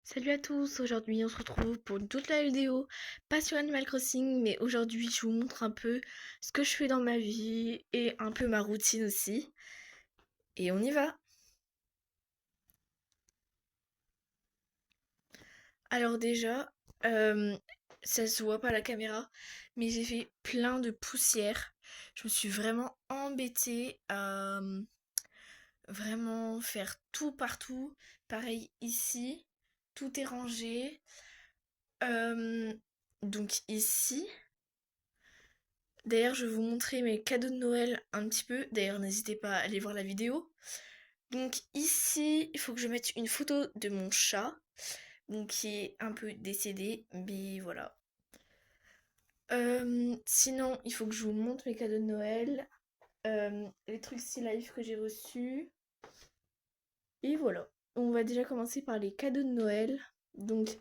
Salut à tous, aujourd'hui on se retrouve pour une toute nouvelle vidéo, pas sur Animal Crossing, mais aujourd'hui je vous montre un peu ce que je fais dans ma vie et un peu ma routine aussi. Et on y va! Alors déjà, euh, ça se voit pas à la caméra, mais j'ai fait plein de poussière. Je me suis vraiment embêtée à vraiment faire tout partout. Pareil ici, tout est rangé. Euh, donc ici. D'ailleurs, je vais vous montrer mes cadeaux de Noël un petit peu. D'ailleurs, n'hésitez pas à aller voir la vidéo. Donc ici, il faut que je mette une photo de mon chat, donc qui est un peu décédé, mais voilà. Sinon, il faut que je vous montre mes cadeaux de Noël, les trucs Sea Life que j'ai reçus, et voilà. On va déjà commencer par les cadeaux de Noël. Donc,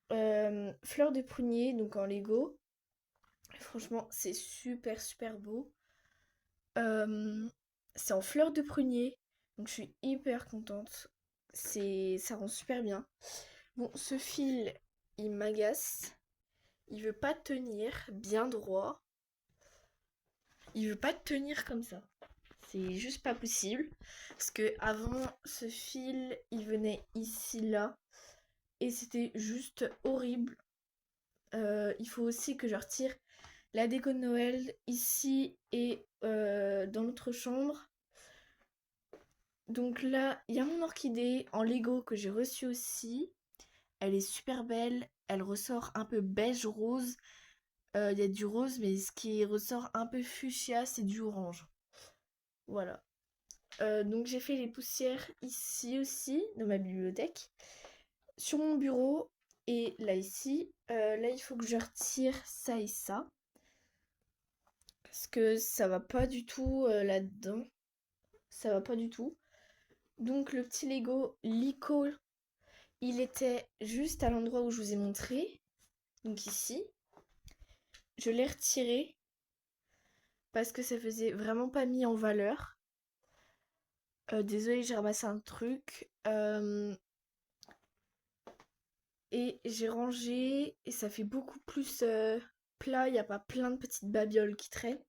fleurs de prunier, donc en Lego. Franchement, c'est super super beau. Euh, c'est en fleurs de prunier, donc je suis hyper contente. Ça rend super bien. Bon, ce fil, il m'agace. Il veut pas tenir bien droit. Il veut pas tenir comme ça. C'est juste pas possible. Parce que avant, ce fil, il venait ici, là. Et c'était juste horrible. Il faut aussi que je retire la déco de Noël ici et dans notre chambre. Donc là, il y a mon orchidée en Lego que j'ai reçue aussi. Elle est super belle. Elle ressort un peu beige rose. Il y a du rose, mais ce qui ressort un peu fuchsia, c'est du orange. Voilà. Donc j'ai fait les poussières ici aussi, dans ma bibliothèque. Sur mon bureau. Et là ici, là il faut que je retire ça et ça. Parce que ça va pas du tout là-dedans. Ça va pas du tout. Donc le petit Lego Lico, il était juste à l'endroit où je vous ai montré, donc ici. Je l'ai retiré parce que ça faisait vraiment pas mis en valeur. Désolée, j'ai ramassé un truc. Et j'ai rangé et ça fait beaucoup plus plat, il n'y a pas plein de petites babioles qui traînent.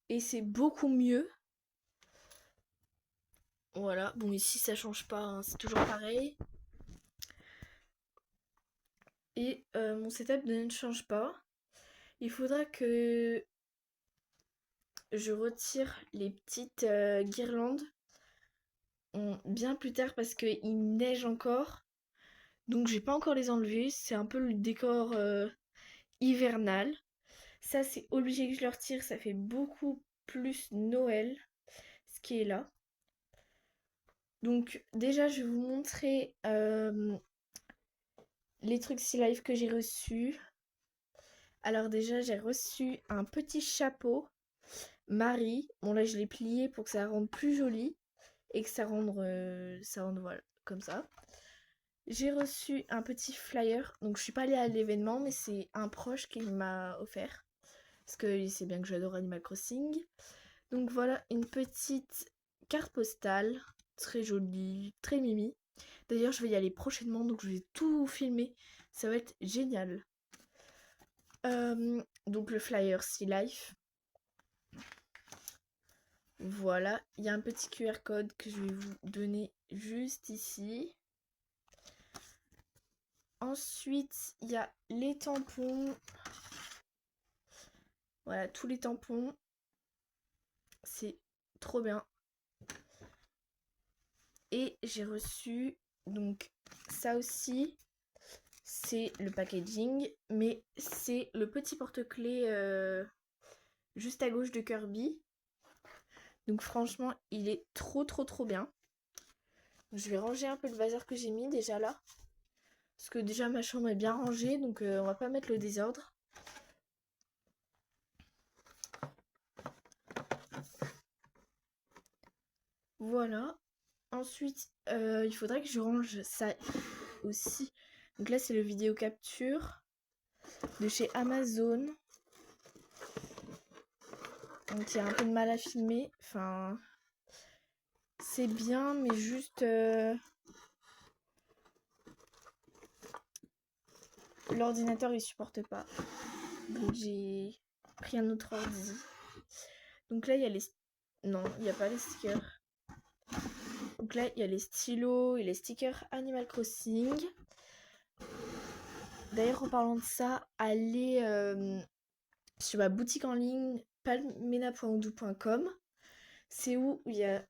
Et c'est beaucoup mieux. Voilà, bon ici ça change pas, hein, c'est toujours pareil. Et mon setup ne change pas. Il faudra que je retire les petites guirlandes bien plus tard parce qu'il neige encore. Donc je vais pas encore les enlever. C'est un peu le décor hivernal. Ça c'est obligé que je le retire. Ça fait beaucoup plus Noël ce qui est là. Donc déjà je vais vous montrer les trucs Sea Life que j'ai reçus. Alors déjà j'ai reçu un petit chapeau Marie. Bon là je l'ai plié pour que ça rende plus joli et que ça rende voilà comme ça. J'ai reçu un petit flyer, donc je suis pas allée à l'événement, mais c'est un proche qui m'a offert. Parce qu'il sait bien que j'adore Animal Crossing. Donc voilà, une petite carte postale, très jolie, très mimi. D'ailleurs, je vais y aller prochainement, donc je vais tout filmer. Ça va être génial. Donc le flyer Sea Life. Voilà, il y a un petit QR code que je vais vous donner juste ici. Ensuite, il y a les tampons. Voilà, tous les tampons. C'est trop bien. Et j'ai reçu, donc ça aussi, c'est le packaging, mais c'est le petit porte-clés juste à gauche de Kirby. Donc franchement, il est trop trop trop bien. Je vais ranger un peu le bazar que j'ai mis déjà là. Parce que déjà ma chambre est bien rangée, donc on va pas mettre le désordre. Voilà. Ensuite, il faudrait que je range ça aussi. Donc là, c'est le vidéo capture de chez Amazon. Donc il y a un peu de mal à filmer. Enfin, c'est bien, mais juste... l'ordinateur il supporte pas. Donc j'ai pris un autre ordi. Donc là il y a les... Non, il n'y a pas les stickers. Donc là il y a les stylos et les stickers Animal Crossing. D'ailleurs en parlant de ça, allez sur ma boutique en ligne palmena.odoo.com. C'est où il y a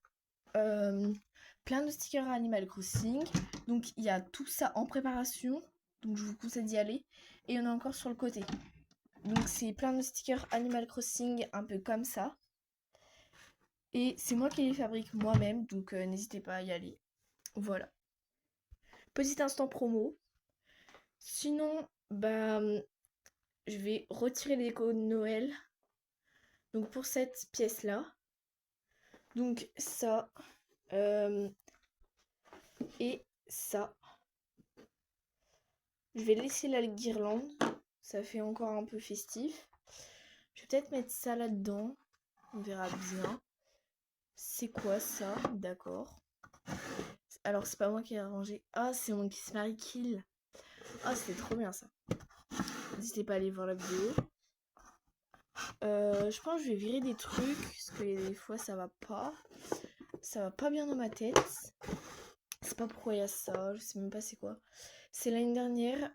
plein de stickers à Animal Crossing. Donc il y a tout ça en préparation. Donc je vous conseille d'y aller. Et il y en a encore sur le côté. Donc c'est plein de stickers Animal Crossing un peu comme ça. Et c'est moi qui les fabrique moi-même. Donc n'hésitez pas à y aller. Voilà. Petit instant promo. Sinon, bah je vais retirer les décos de Noël. Donc pour cette pièce-là. Donc ça. Et ça. Je vais laisser la guirlande. Ça fait encore un peu festif. Je vais peut-être mettre ça là-dedans. On verra bien. C'est quoi ça? D'accord. Alors c'est pas moi qui ai arrangé. Ah, c'est mon Kiss Mary Kill. Ah, c'est trop bien ça. N'hésitez pas à aller voir la vidéo. Je pense que je vais virer des trucs. Parce que des fois ça va pas. Ça va pas bien dans ma tête. C'est pas pourquoi il y a ça. Je sais même pas c'est quoi. C'est l'année dernière.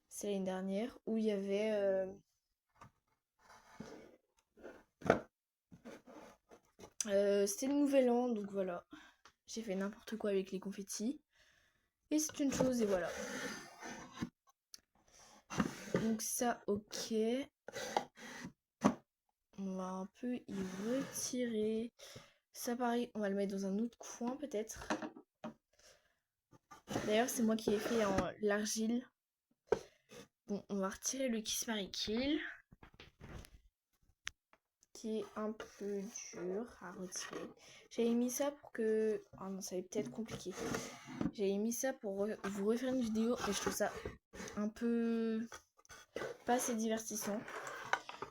C'est l'année dernière où il y avait... c'était le nouvel an, donc voilà. J'ai fait n'importe quoi avec les confettis. Et c'est une chose, et voilà. Donc ça, ok. On va un peu y retirer. Ça, pareil, on va le mettre dans un autre coin, peut-être. D'ailleurs, c'est moi qui ai fait en l'argile. Bon, on va retirer le Kiss Mary Kill. Qui est un peu dur à retirer. J'avais mis ça pour que... Ah non, ça va être peut-être compliqué. J'avais mis ça pour vous refaire une vidéo, mais je trouve ça un peu pas assez divertissant.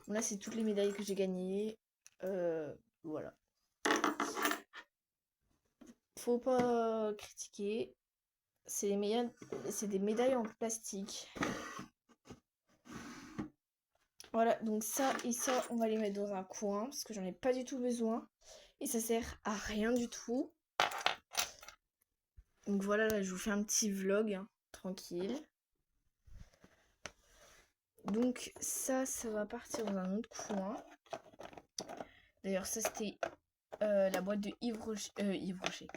Bon, là, c'est toutes les médailles que j'ai gagnées. Voilà. Faut pas critiquer. C'est des médailles en plastique. Voilà, donc ça et ça, on va les mettre dans un coin parce que j'en ai pas du tout besoin. Et ça sert à rien du tout. Donc voilà, là, je vous fais un petit vlog, hein, tranquille. Donc ça va partir dans un autre coin. D'ailleurs, ça, c'était la boîte de Yves Rocher.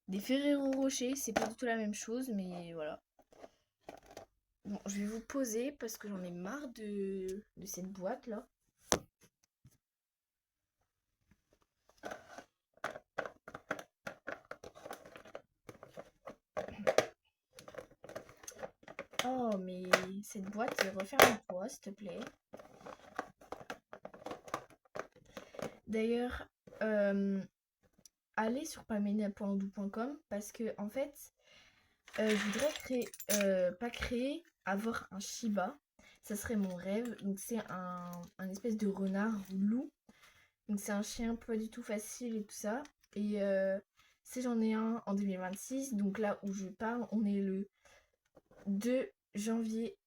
Des Ferrero Rocher. C'est pas du tout la même chose, mais voilà. Bon, je vais vous poser parce que j'en ai marre de cette boîte-là. Oh, mais cette boîte, referme-toi, s'il te plaît. D'ailleurs, allez sur pamena.odoo.com parce que, en fait, je voudrais avoir un Shiba. Ça serait mon rêve. Donc, c'est un espèce de renard loup. Donc, c'est un chien pas du tout facile et tout ça. Et si j'en ai un en 2026, donc là où je parle, on est le 2 janvier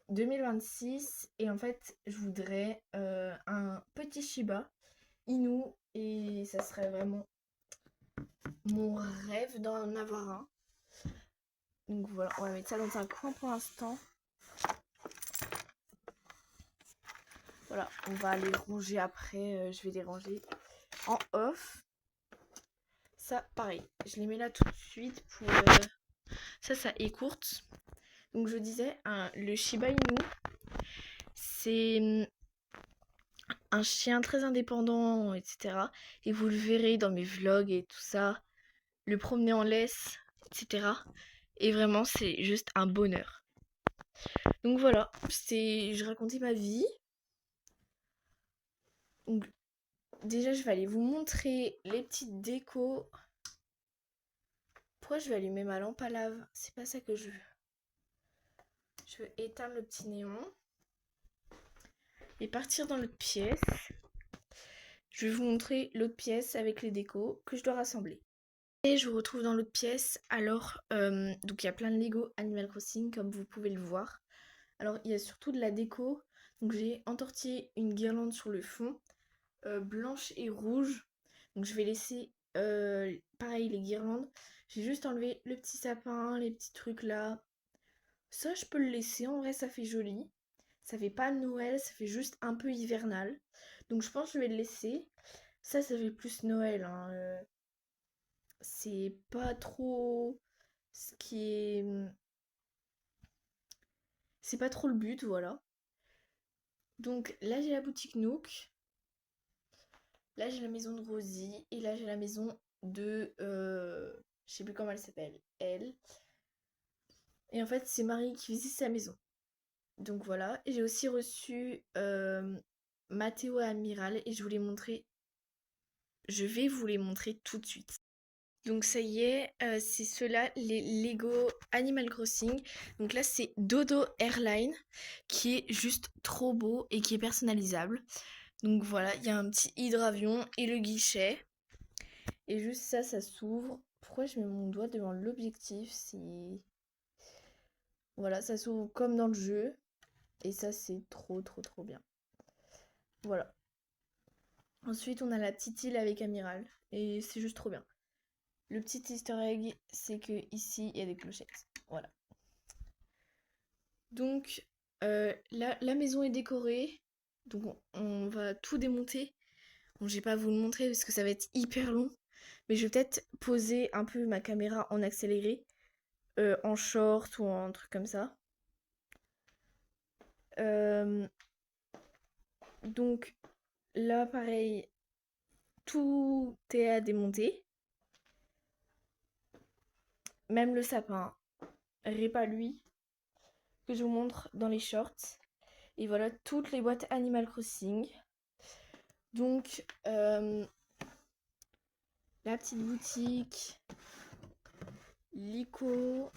2026 et en fait je voudrais un petit Shiba Inu et ça serait vraiment mon rêve d'en avoir un. Donc voilà, on va mettre ça dans un coin pour l'instant. Voilà, on va les ranger après, je vais les ranger en off. Ça pareil, je les mets là tout de suite pour... ça écourte. Donc je disais, le Shiba Inu, c'est un chien très indépendant, etc. Et vous le verrez dans mes vlogs et tout ça, le promener en laisse, etc. Et vraiment, c'est juste un bonheur. Donc voilà, je racontais ma vie. Donc déjà, je vais aller vous montrer les petites décos. Pourquoi je vais allumer ma lampe à lave? C'est pas ça que je veux. Je veux éteindre le petit néon. Et partir dans l'autre pièce. Je vais vous montrer l'autre pièce avec les décos que je dois rassembler. Et je vous retrouve dans l'autre pièce. Alors, donc il y a plein de Lego Animal Crossing comme vous pouvez le voir. Alors il y a surtout de la déco. Donc j'ai entortillé une guirlande sur le fond, blanche et rouge. Donc je vais laisser pareil les guirlandes. J'ai juste enlevé le petit sapin, les petits trucs là. Ça je peux le laisser, en vrai ça fait joli. Ça fait pas Noël, ça fait juste un peu hivernal. Donc je pense que je vais le laisser. Ça fait plus Noël, hein. C'est pas trop ce qui est. C'est pas trop le but, voilà. Donc là, j'ai la boutique Nook. Là, j'ai la maison de Rosie. Et là, j'ai la maison de. Je sais plus comment elle s'appelle. Elle. Et en fait, c'est Marie qui visite sa maison. Donc voilà. Et j'ai aussi reçu Mathéo et Amiral. Et je vous les montrer. Je vais vous les montrer tout de suite. Donc ça y est, c'est ceux-là, les Lego Animal Crossing. Donc là, c'est Dodo Airline, qui est juste trop beau et qui est personnalisable. Donc voilà, il y a un petit hydravion et le guichet. Et juste ça, ça s'ouvre. Pourquoi je mets mon doigt devant l'objectif si... Voilà, ça s'ouvre comme dans le jeu. Et ça, c'est trop, trop, trop bien. Voilà. Ensuite, on a la petite île avec Amiral. Et c'est juste trop bien. Le petit easter egg, c'est que ici, il y a des clochettes. Voilà. Donc, la maison est décorée. Donc, on va tout démonter. Bon, je vais pas vous le montrer parce que ça va être hyper long. Mais je vais peut-être poser un peu ma caméra en accéléré. En short ou en truc comme ça. Euh, donc, là, pareil, tout est à démonter. Même le sapin. Répa lui. Que je vous montre dans les shorts. Et voilà, toutes les boîtes Animal Crossing. Donc, la petite boutique, Lico,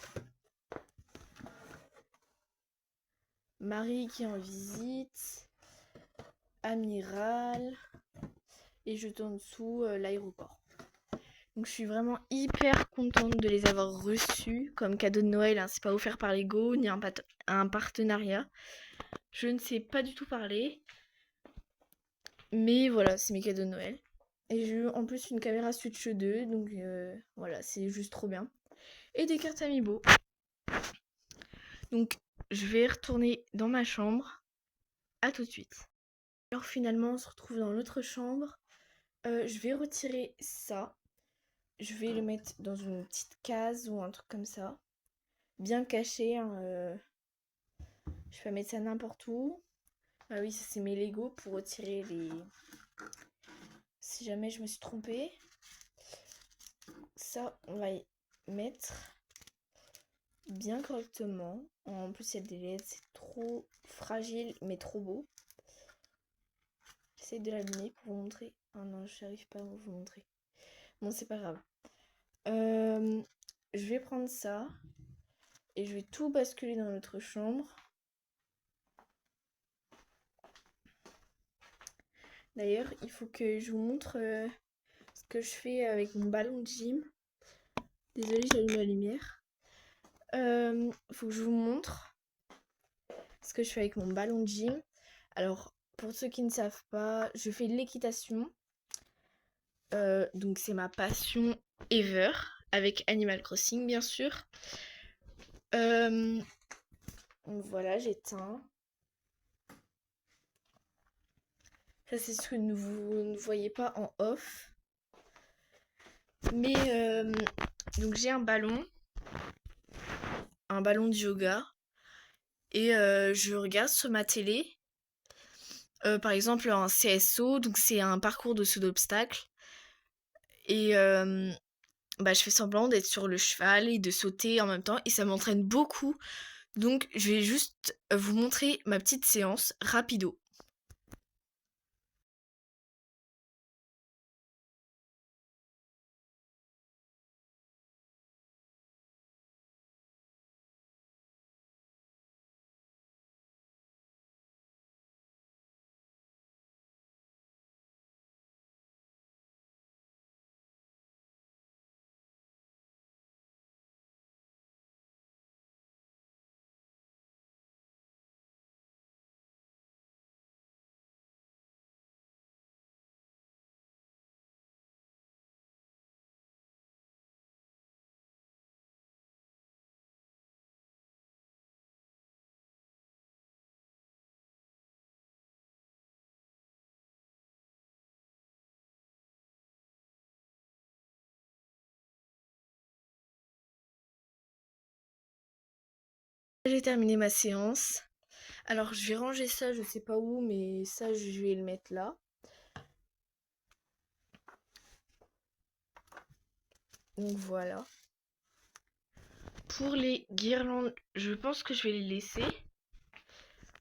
Marie qui est en visite, Amiral, et juste en dessous, l'aéroport. Donc je suis vraiment hyper contente de les avoir reçus comme cadeau de Noël, hein. C'est pas offert par Lego, ni un partenariat. Je ne sais pas du tout parler. Mais voilà, c'est mes cadeaux de Noël. Et j'ai eu en plus une caméra Switch 2, donc voilà, c'est juste trop bien. Et des cartes Amiibo. Donc je vais retourner dans ma chambre. À tout de suite. Alors finalement, on se retrouve dans l'autre chambre. Je vais retirer ça. Je vais le mettre dans une petite case ou un truc comme ça. Bien caché, hein, je vais pas mettre ça n'importe où. Ah oui, ça c'est mes Lego pour retirer les... Si jamais je me suis trompée. Ça, on va y mettre bien correctement. En plus, il y a des LED, c'est trop fragile, mais trop beau. J'essaie de l'abîmer pour vous montrer. Oh non, je n'arrive pas à vous montrer. Bon, c'est pas grave. Je vais prendre ça et je vais tout basculer dans notre chambre. D'ailleurs, il faut que je vous montre ce que je fais avec mon ballon de gym. Désolée, j'allume la lumière. Faut que je vous montre ce que je fais avec mon ballon de gym. Alors, pour ceux qui ne savent pas, je fais de l'équitation. Donc c'est ma passion ever, avec Animal Crossing bien sûr. Donc voilà, j'éteins. Ça c'est ce que vous ne voyez pas en off. Mais donc j'ai un ballon de yoga. Et je regarde sur ma télé. Par exemple un CSO, donc c'est un parcours de saut d'obstacles. Et bah, je fais semblant d'être sur le cheval et de sauter en même temps. Et ça m'entraîne beaucoup. Donc je vais juste vous montrer ma petite séance rapido. J'ai terminé ma séance. Alors je vais ranger ça, je sais pas où, mais ça je vais le mettre là. Donc voilà. Pour les guirlandes, je pense que je vais les laisser.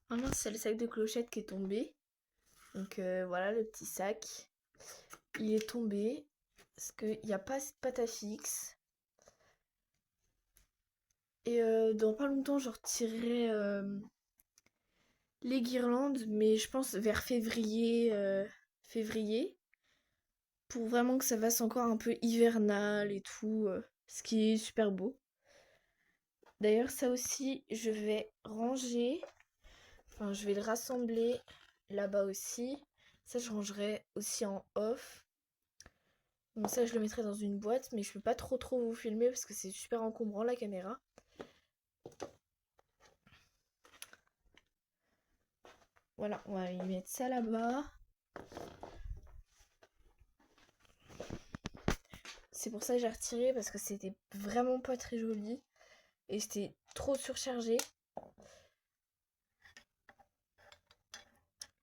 Ah mince, c'est le sac de clochettes qui est tombé. Donc voilà le petit sac. Il est tombé parce qu'il n'y a pas de pâte à fixe. Et dans pas longtemps, je retirerai les guirlandes, mais je pense vers février, pour vraiment que ça fasse encore un peu hivernal et tout, ce qui est super beau. D'ailleurs, ça aussi, je vais ranger, enfin, je vais le rassembler là-bas aussi. Ça, je rangerai aussi en off. Donc ça, je le mettrai dans une boîte, mais je peux pas trop vous filmer parce que c'est super encombrant la caméra. Voilà, on va y mettre ça là-bas. C'est pour ça que j'ai retiré parce que c'était vraiment pas très joli et c'était trop surchargé.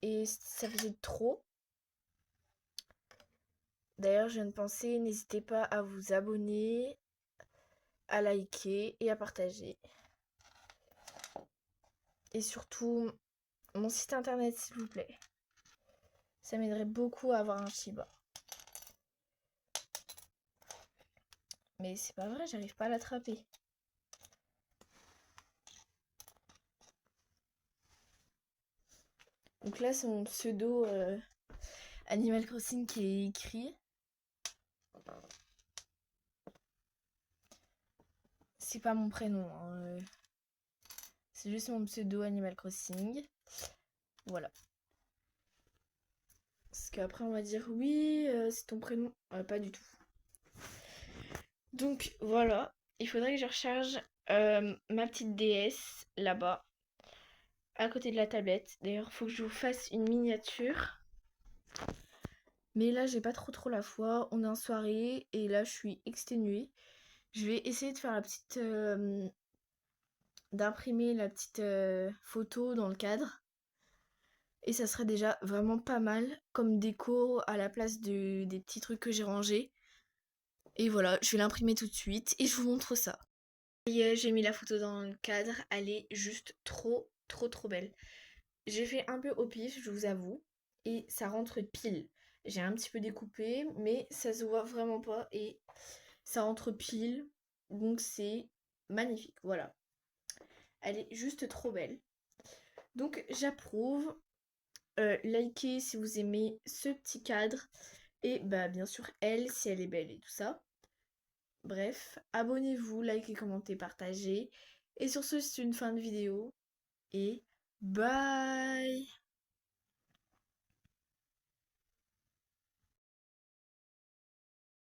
Et ça faisait trop. D'ailleurs, je viens de penser, n'hésitez pas à vous abonner, à liker et à partager. Et surtout, mon site internet, s'il vous plaît. Ça m'aiderait beaucoup à avoir un Shiba. Mais c'est pas vrai, j'arrive pas à l'attraper. Donc là, c'est mon pseudo Animal Crossing qui est écrit. C'est pas mon prénom, hein. C'est juste mon pseudo Animal Crossing. Voilà. Parce qu'après, on va dire oui, c'est ton prénom. Pas du tout. Donc voilà, il faudrait que je recharge ma petite DS là-bas, à côté de la tablette. D'ailleurs, faut que je vous fasse une miniature. Mais là, j'ai pas trop la foi. On est en soirée et là, je suis exténuée. Je vais essayer de faire la petite... d'imprimer la petite photo dans le cadre. Et ça serait déjà vraiment pas mal comme déco à la place des petits trucs que j'ai rangés. Et voilà, je vais l'imprimer tout de suite et je vous montre ça. Et j'ai mis la photo dans le cadre, elle est juste trop belle. J'ai fait un peu au pif, je vous avoue, et ça rentre pile. J'ai un petit peu découpé, mais ça se voit vraiment pas et ça rentre pile, donc c'est magnifique, voilà. Elle est juste trop belle. Donc j'approuve. Likez si vous aimez ce petit cadre. Et bah bien sûr elle, si elle est belle et tout ça. Bref, abonnez-vous, likez, commentez, partagez. Et sur ce, c'est une fin de vidéo. Et bye!